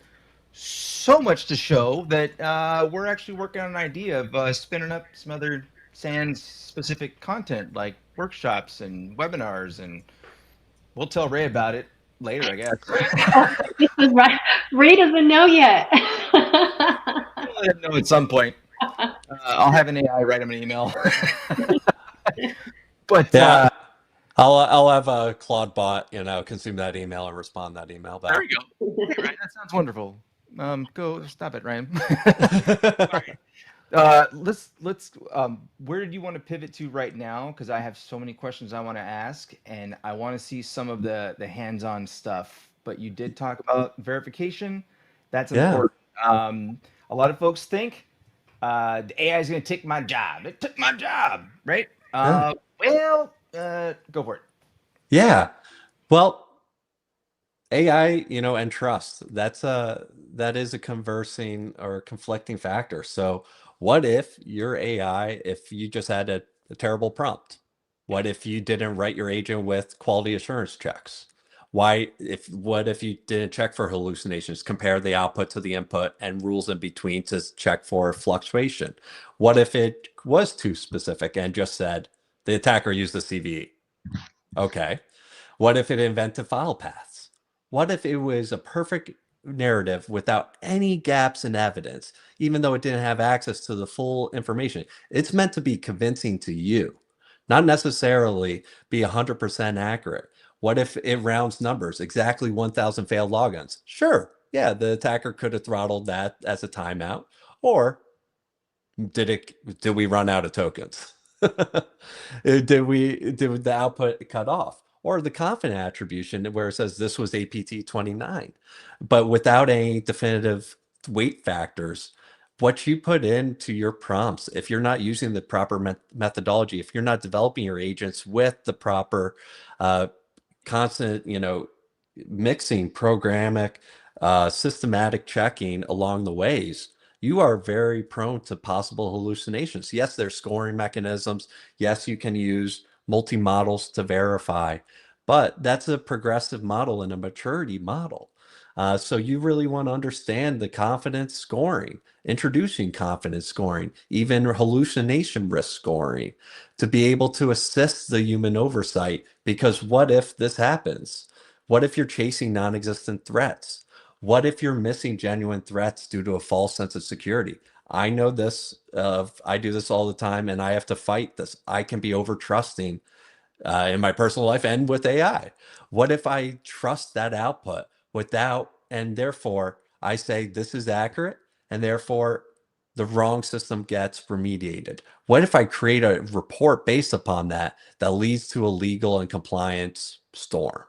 so much to show that we're actually working on an idea of spinning up some other SANS specific content like workshops and webinars, and we'll tell Ray about it later, I guess. Oh, this is right. Ray doesn't know yet. I'll let him know at some point. I'll have an AI write him an email. But Yeah, I'll have a Claude bot, consume that email and respond that email there back. we go. Hey, Ryan, that sounds wonderful. Go stop it, Ryan. Let's where did you want to pivot to right now? Because I have so many questions I want to ask, and I want to see some of the hands-on stuff. But you did talk about verification. That's Yeah, important. A lot of folks think the AI is going to take my job. It took my job, right? yeah, Go for it. yeah. Well, AI, and trust, that is a conversing or conflicting factor. So what if your AI, if you just had a terrible prompt? What if you didn't write your agent with quality assurance checks? What if you didn't check for hallucinations, compare the output to the input and rules in between to check for fluctuation? What if it was too specific and just said the attacker used the CVE? Okay. What if it invented file paths? What if it was a perfect narrative without any gaps in evidence, even though it didn't have access to the full information? It's meant to be convincing to you, not necessarily be 100% accurate. What if it rounds numbers, exactly 1,000 failed logins? Sure, yeah, the attacker could have throttled that as a timeout. Or did we run out of tokens? Did the output cut off? Or the confident attribution where it says this was APT 29, but without any definitive weight factors. What you put into your prompts, if you're not using the proper methodology, if you're not developing your agents with the proper uh, constant, mixing, programmatic, systematic checking along the ways, you are very prone to possible hallucinations. Yes, there's scoring mechanisms. Yes, you can use multi-models to verify, but that's a progressive model and a maturity model. So you really want to understand the confidence scoring, introducing confidence scoring, even hallucination risk scoring, to be able to assist the human oversight. Because what if this happens? What if you're chasing non-existent threats? What if you're missing genuine threats due to a false sense of security? I know this, I do this all the time and I have to fight this. I can be over trusting in my personal life and with AI. What if I trust that output and therefore I say this is accurate, and therefore the wrong system gets remediated. What if I create a report based upon that leads to a legal and compliance storm?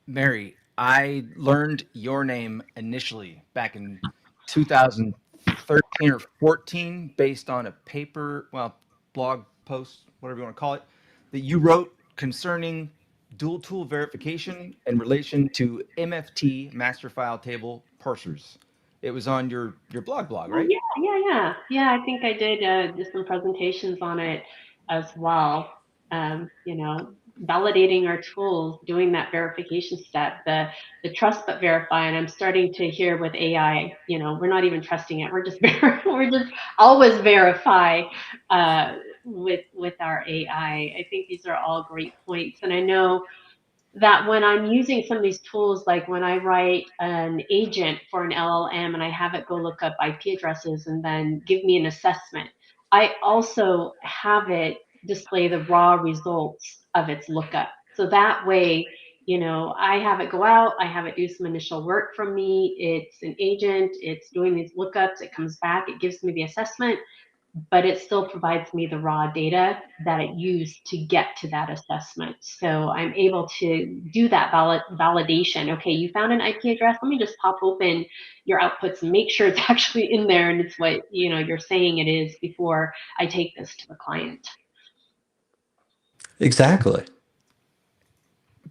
Mary, I learned your name initially back in 2013 or 14 based on a paper, well, blog post, whatever you want to call it, that you wrote concerning dual tool verification in relation to MFT master file table parsers. It was on your blog, Oh right? yeah. I think I did just some presentations on it as well. Validating our tools, doing that verification step, the trust but verify. And I'm starting to hear with AI, we're not even trusting it. We're just we're just always verify with our AI. I think these are all great points, and I know that when I'm using some of these tools, like when I write an agent for an LLM and I have it go look up IP addresses and then give me an assessment, I also have it display the raw results of its lookup. So that way, I have it go out, I have it do some initial work from me. It's an agent, it's doing these lookups, it comes back, it gives me the assessment, but it still provides me the raw data that it used to get to that assessment. So I'm able to do that validation. Okay, you found an IP address. Let me just pop open your outputs and make sure it's actually in there and it's what you're saying it is before I take this to the client. Exactly.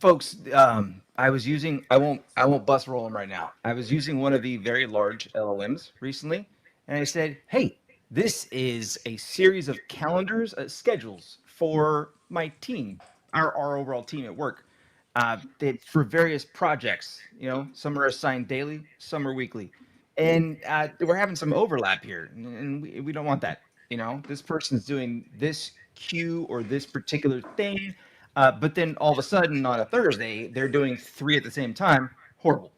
Folks, I won't bust roll them right now. I was using one of the very large LLMs recently, and I said, "Hey, this is a series of calendars, schedules for my team, our overall team at work, for various projects. Some are assigned daily, some are weekly, and we're having some overlap here, and we don't want that. This person's doing this queue or this particular thing." But then all of a sudden on a Thursday, they're doing three at the same time. Horrible.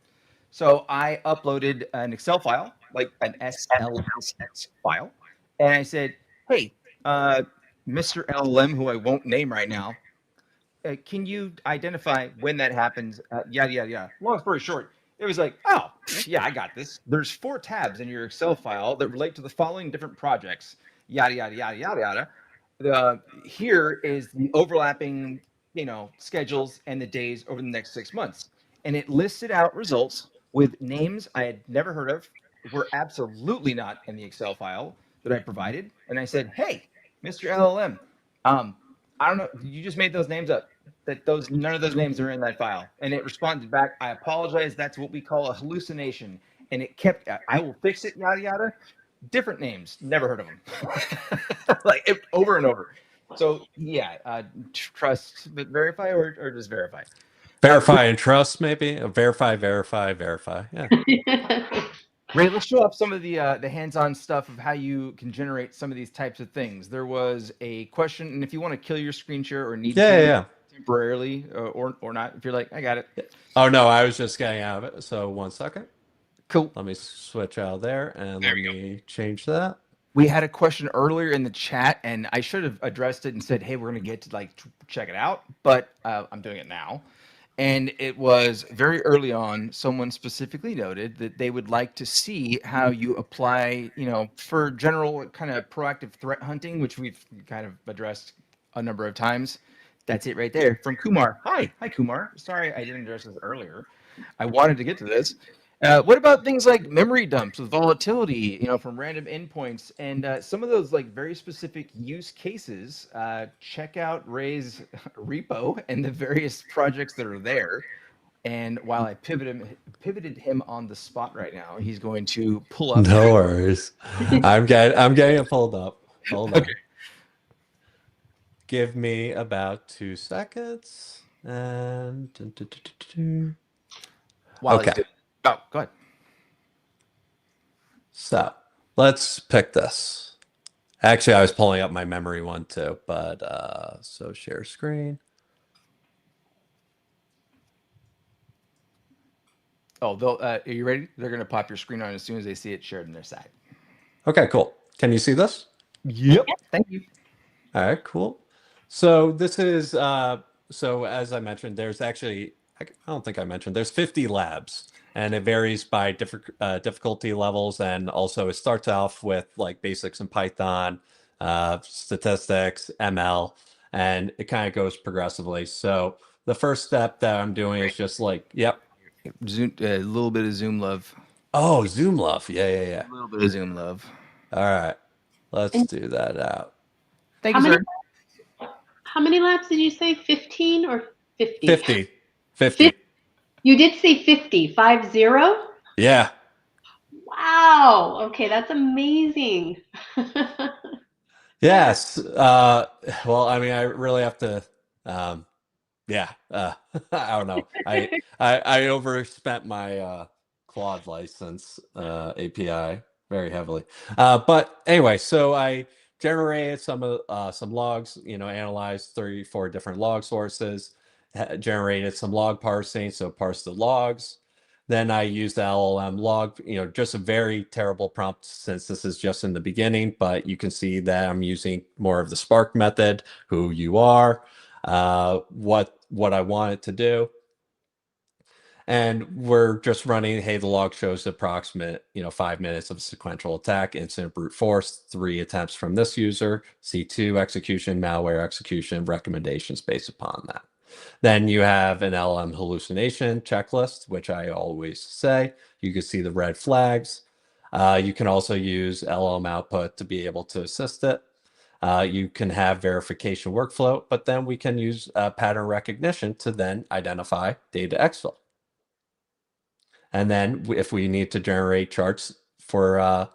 So I uploaded an Excel file, like an SLS file, and I said, "Hey, Mr. LLM, who I won't name right now, can you identify when that happens?" Yada yada yada. Long story short, it was like, "Oh, yeah, I got this. There's 4 tabs in your Excel file that relate to the following different projects. Yada yada yada yada yada. Here is the overlapping, schedules and the days over the next 6 months." And it listed out results with names I had never heard of, were absolutely not in the Excel file that I provided. And I said, "Hey, Mr. LLM, I don't know, you just made those names up. None of those names are in that file." And it responded back, "I apologize. That's what we call a hallucination." And it kept, "I will fix it, yada yada." Different names, never heard of them. Over and over. So yeah, trust but verify, or just verify. Verify and trust, maybe. Verify, verify, verify. Yeah. Ray, let's show off some of the hands-on stuff of how you can generate some of these types of things. There was a question, and if you want to kill your screen share or need to temporarily, or not, if you're like, "I got it." Oh no, I was just getting out of it. So 1 second. Cool. Let me switch out there and There let we go. me change that. We had a question earlier in the chat, and I should have addressed it and said, "Hey, we're going to get to check it out," but I'm doing it now. And it was very early on, someone specifically noted that they would like to see how you apply, for general kind of proactive threat hunting, which we've kind of addressed a number of times. That's it right there from Kumar. Hi, Kumar. Sorry I didn't address this earlier. I wanted to get to this. What about things like memory dumps with volatility, from random endpoints, and some of those very specific use cases? Check out Ray's repo and the various projects that are there. And while I pivoted him on the spot right now, he's going to pull up. No worries. I'm getting it pulled up. Hold on. Okay. Give me about 2 seconds. And While okay. Oh, go ahead. So let's pick this. Actually, I was pulling up my memory one too, but so share screen. Oh, are you ready? They're going to pop your screen on as soon as they see it shared on their side. Okay, cool. Can you see this? Yep. Thank you. All right, cool. So this is, so as I mentioned, there's actually, I don't think I mentioned, there's 50 labs and it varies by different difficulty levels. And also it starts off with like basics in Python, statistics, ML, and it kind of goes progressively. So the first step that I'm doing is just like, yep. Zoom, a little bit of Zoom love. Oh, Zoom love. Yeah, yeah, yeah. A little bit of Zoom love. All right. Let's And do that out. Thank how you, many sir. how many laps did you say? 15 or 50? 50. 50. You did say 50, 50? Yeah. Wow. Okay, that's amazing. Yes. Well, I mean, I really have to, um, yeah, I don't know. I overspent my Claude license API very heavily. But anyway, so I generated some logs, analyzed 34 different log sources, generated some log parsing, so parsed the logs. Then I used the LLM log, just a very terrible prompt since this is just in the beginning, but you can see that I'm using more of the Spark method, who you are, what I want it to do. And we're just running, hey, the log shows approximate, 5 minutes of sequential attack, incident brute force, 3 attempts from this user, C2 execution, malware execution, recommendations based upon that. Then you have an LM hallucination checklist, which I always say. You can see the red flags. You can also use LM output to be able to assist it. You can have verification workflow, but then we can use pattern recognition to then identify data exfil. And then if we need to generate charts for,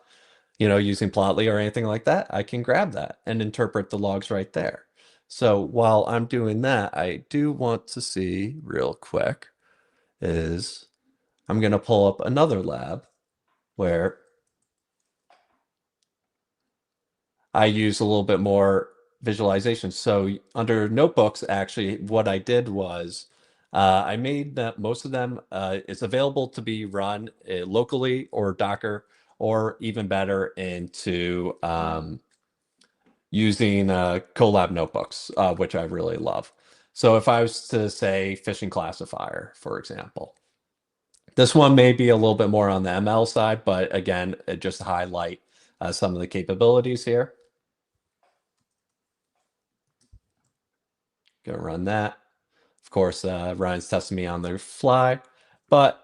using Plotly or anything like that, I can grab that and interpret the logs right there. So while I'm doing that, I do want to see real quick is I'm going to pull up another lab where I use a little bit more visualization. So under notebooks, actually, what I did was I made that most of them, it's available to be run locally or Docker, or even better into using Colab notebooks, which I really love. So if I was to say phishing classifier, for example, this one may be a little bit more on the ML side, but again, it just highlight some of the capabilities here. Gonna run that. Of course, Ryan's testing me on the fly, but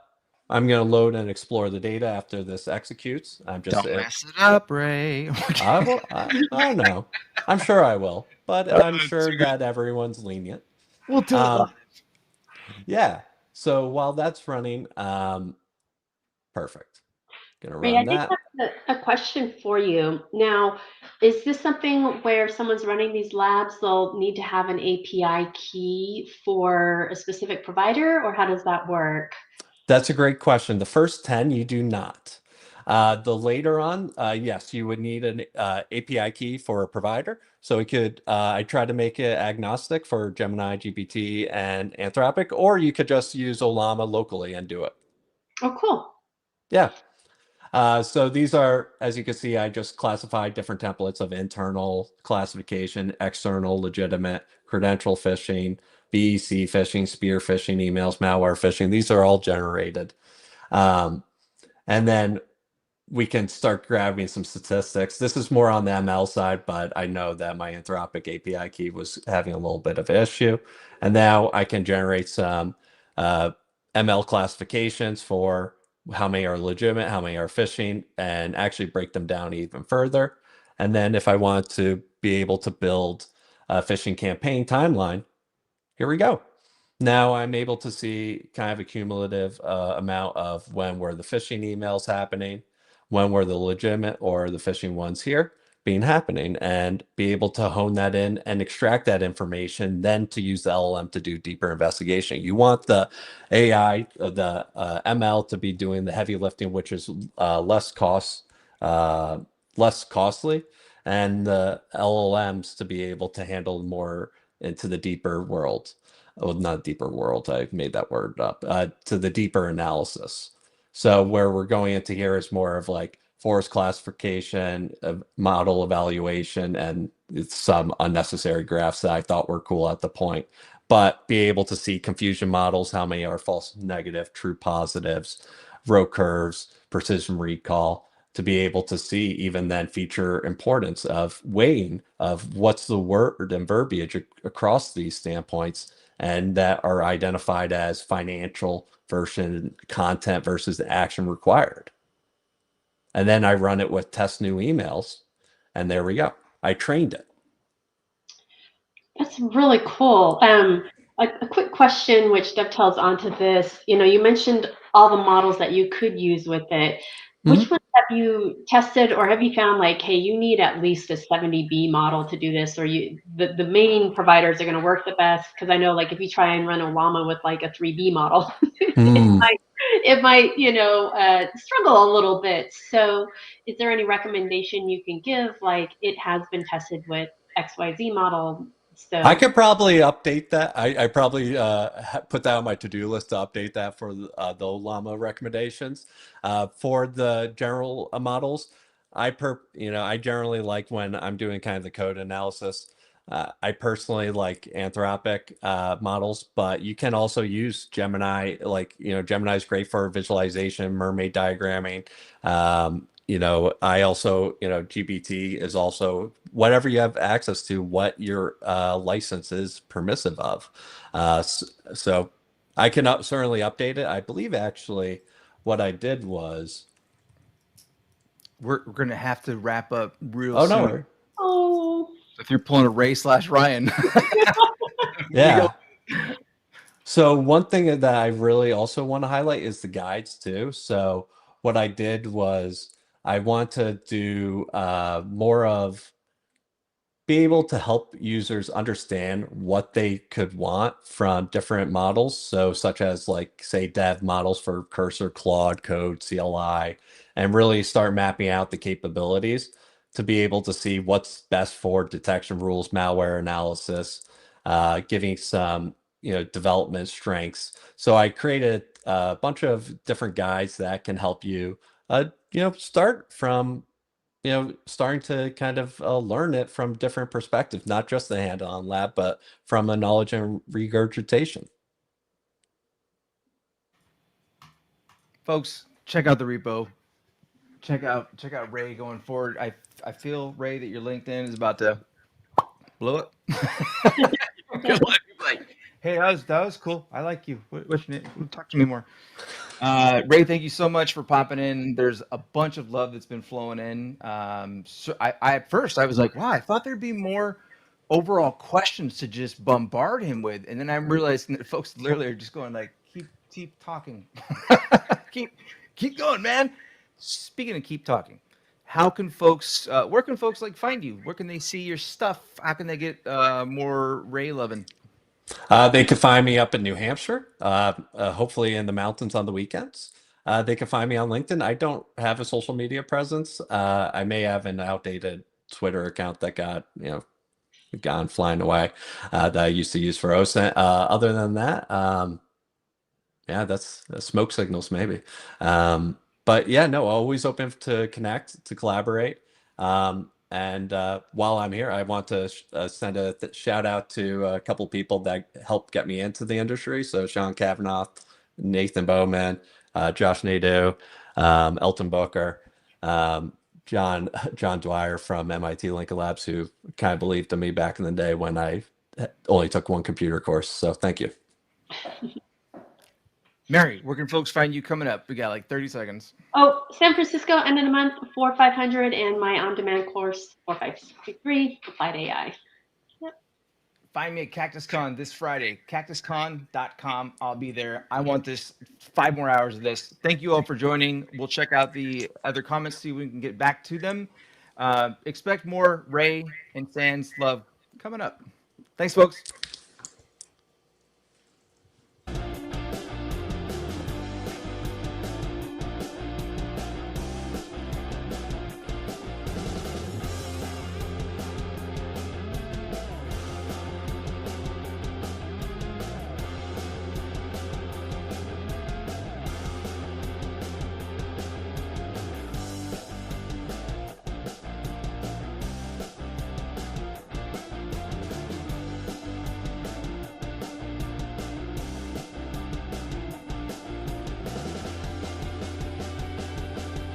I'm gonna load and explore the data after this executes. Don't mess it up, Ray. I will. I know. I'm sure I will, but I'm sure that everyone's lenient. We'll do it live. Yeah. So while that's running, perfect. Gonna Ray, I run did that. have a question for you. Now, is this something where if someone's running these labs, they'll need to have an API key for a specific provider, or how does that work? That's a great question. The first 10, you do not. The later on, yes, you would need an API key for a provider. So we could, I try to make it agnostic for Gemini, GPT, and Anthropic, or you could just use Olama locally and do it. Oh, cool. Yeah. So these are, as you can see, I just classified different templates of internal classification, external legitimate, credential phishing, BEC phishing, spear phishing, emails, malware phishing. These are all generated. And then we can start grabbing some statistics. This is more on the ML side, but I know that my Anthropic API key was having a little bit of an issue. And now I can generate some ML classifications for how many are legitimate, how many are phishing, and actually break them down even further. And then if I want to be able to build a phishing campaign timeline, here we go. Now I'm able to see kind of a cumulative amount of when were the phishing emails happening, when were the legitimate or the phishing ones here being happening, and be able to hone that in and extract that information, then to use the LLM to do deeper investigation. You want the AI, the ML to be doing the heavy lifting, which is less costly, and the LLMs to be able to handle more into the deeper world. Well, not deeper world, I made that word up, to the deeper analysis. So where we're going into here is more of like forest classification, model evaluation, and some unnecessary graphs that I thought were cool at the point. but be able to see confusion models, how many are false negative, true positives, row curves, precision recall, to be able to see even then feature importance of weighing of what's the word and verbiage across these standpoints, and that are identified as financial versus content versus action required. And then I run it with test new emails, and there we go. I trained it. That's really cool. A quick question which dovetails onto this. You mentioned all the models that you could use with it. Which ones have you tested, or have you found like, hey, you need at least a 70B model to do this, or the main providers are going to work the best? Because I know, like, if you try and run a llama with like a 3B model, it might struggle a little bit. So, is there any recommendation you can give? Like, it has been tested with XYZ model. I So, could probably update that. I probably put that on my to-do list to update that for the llama recommendations. For the general models, I generally like when I'm doing kind of the code analysis. I personally like Anthropic models, but you can also use Gemini. Like, Gemini is great for visualization, mermaid diagramming. I also, GPT is also whatever you have access to, what your license is permissive of. So I can certainly update it. I believe actually what I did was. We're going to have to wrap up real Oh, soon. no worry. oh, If you're pulling a Ray/Ryan, Yeah. So one thing that I really also want to highlight is the guides too. So what I did was I want to do more of be able to help users understand what they could want from different models. So such as like say dev models for Cursor, Claude, Code, CLI, and really start mapping out the capabilities to be able to see what's best for detection rules, malware analysis, giving some development strengths. So I created a bunch of different guides that can help you start from starting to kind of learn it from different perspectives, not just the hand-on lab, but from a knowledge and regurgitation. folks, check out the repo. Check out Ray going forward. I feel, Ray, that your LinkedIn is about to blow up. Because a lot of people are like, hey, that was cool. I like you. What's your name? Talk to me more. Ray, thank you so much for popping in. There's a bunch of love that's been flowing in. So I at first I was like, wow, I thought there'd be more overall questions to just bombard him with, and then I'm realizing that folks literally are just going like, keep talking, keep going, man. Speaking of keep talking, how can folks, where can folks like find you? Where can they see your stuff? How can they get more Ray loving? They can find me up in New Hampshire, hopefully in the mountains on the weekends. They can find me on LinkedIn. I don't have a social media presence. I may have an outdated Twitter account that got, gone flying away, that I used to use for OSINT. Other than that, yeah, that's smoke signals maybe. But yeah, no, always open to connect, to collaborate. And while I'm here, I want to send a shout out to a couple people that helped get me into the industry. So Sean Kavanaugh, Nathan Bowman, Josh Nadeau, Elton Booker, John Dwyer from MIT Lincoln Labs, who kind of believed in me back in the day when I only took one computer course. So thank you. Mary, where can folks find you coming up? We got like 30 seconds. Oh, San Francisco, end of the month, 4500, and my on-demand course, 4563, Applied AI. Yep. Find me at CactusCon this Friday, cactuscon.com. I'll be there. I want this 5 more hours of this. Thank you all for joining. We'll check out the other comments, see if we can get back to them. Expect more Ray and Sans love coming up. Thanks, folks.